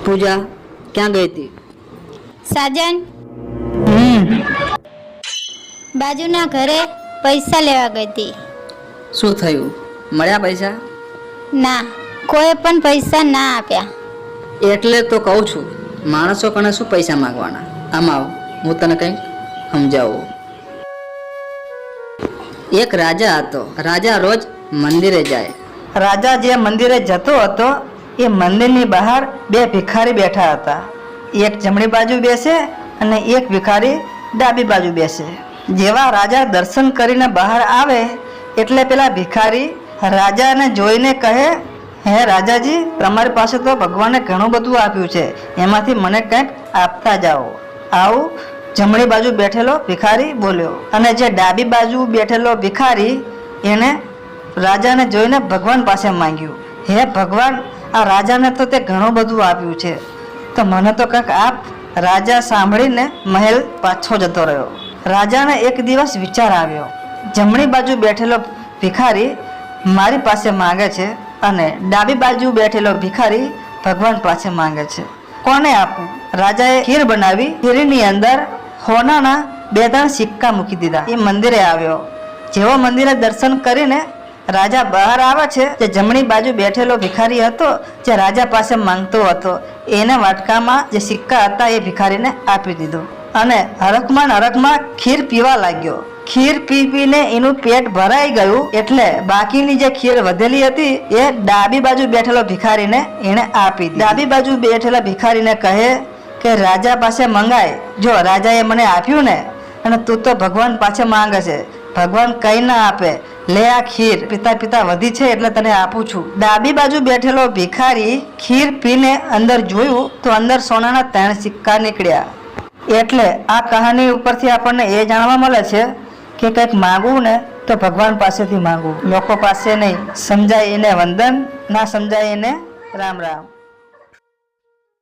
पूजा क्या गई थी? साजन बाजूना घरे पैसा लेवा गई थी। શું થયું? મળ્યા પૈસા? ના, કોઈ પણ પૈસા ના આપ્યા। એટલે તો કહું છું, માણસો કણે શું પૈસા માંગવાના? આમ આવ, હું તને કંઈક સમજાવું। એક રાજા હતો। રાજા રોજ મંદિરે જાય। રાજા જે મંદિરે જતો હતો એ મંદિરની બહાર બે ભિખારી બેઠા હતા। એક જમણી બાજુ બેસે અને એક ભિખારી ડાબી બાજુ બેસે। જેવા રાજા દર્શન કરીને બહાર આવે એટલે પેલા ભિખારી રાજાને જોઈને કહે, હે રાજાજી, તમારી પાસે તો ભગવાને ઘણું બધું આપ્યું છે, એમાંથી મને કંઈક આપતા જાઓ। આવું જમણી બાજુ બેઠેલો ભિખારી બોલ્યો અને જે ડાબી બાજુ બેઠેલો ભિખારી એને રાજાને જોઈને ભગવાન પાસે માંગ્યું, હે ભગવાન, આ રાજાને તો તે ઘણું બધું આપ્યું છે, તો મને તો કંઈક આપ। રાજા સાંભળીને મહેલ પાછો જતો રહ્યો। રાજાને એક દિવસ વિચાર આવ્યો, જમણી બાજુ બેઠેલો ભિખારી મારી પાસે માંગે છે અને ડાબી બાજુ બેઠેલો ભિખારી ભગવાન પાસે માંગે છે, કોને આપું? રાજાએ ખીર બનાવી, ખીરની અંદર સોનાના 2-3 સિક્કા મૂકી દીધા। એ મંદિરે આવ્યો। જેવો મંદિરે દર્શન કરીને રાજા બહાર આવે છે, જે જમણી બાજુ બેઠેલો ભિખારી હતો જે રાજા પાસે માંગતો હતો એને વાટકામાં જે સિક્કા હતા એ ભિખારીને આપી દીધો અને હરખમાં ખીર પીવા લાગ્યો। ખીર પીને એનું પેટ ભરાઈ ગયું એટલે બાકીની જે ખીર વધેલી હતી એ ડાબી બાજુ બેઠેલો ભિખારીને એને આપી દીધી। ડાબી બાજુ બેઠેલા ભિખારીને કહે કે રાજા પાસે મંગાય, જો રાજાએ મને આપ્યું ને અને તું તો ભગવાન પાસે માંગે છે, ભગવાન કઈ ના આપે, લે આ ખીર, પિતા પિતા વધી છે એટલે તને આપું છું। ડાબી બાજુ બેઠેલો ભિખારી ખીર પીને અંદર જોયું તો અંદર સોનાના 3 સિક્કા નીકળ્યા। એટલે આ કહાની ઉપરથી આપણને એ જાણવા મળે છે કે કંઈક માંગવું ને તો ભગવાન પાસેથી માંગવું, લોકો પાસે નહીં। સમજાય એને વંદન, ના સમજાય એને રામ રામ।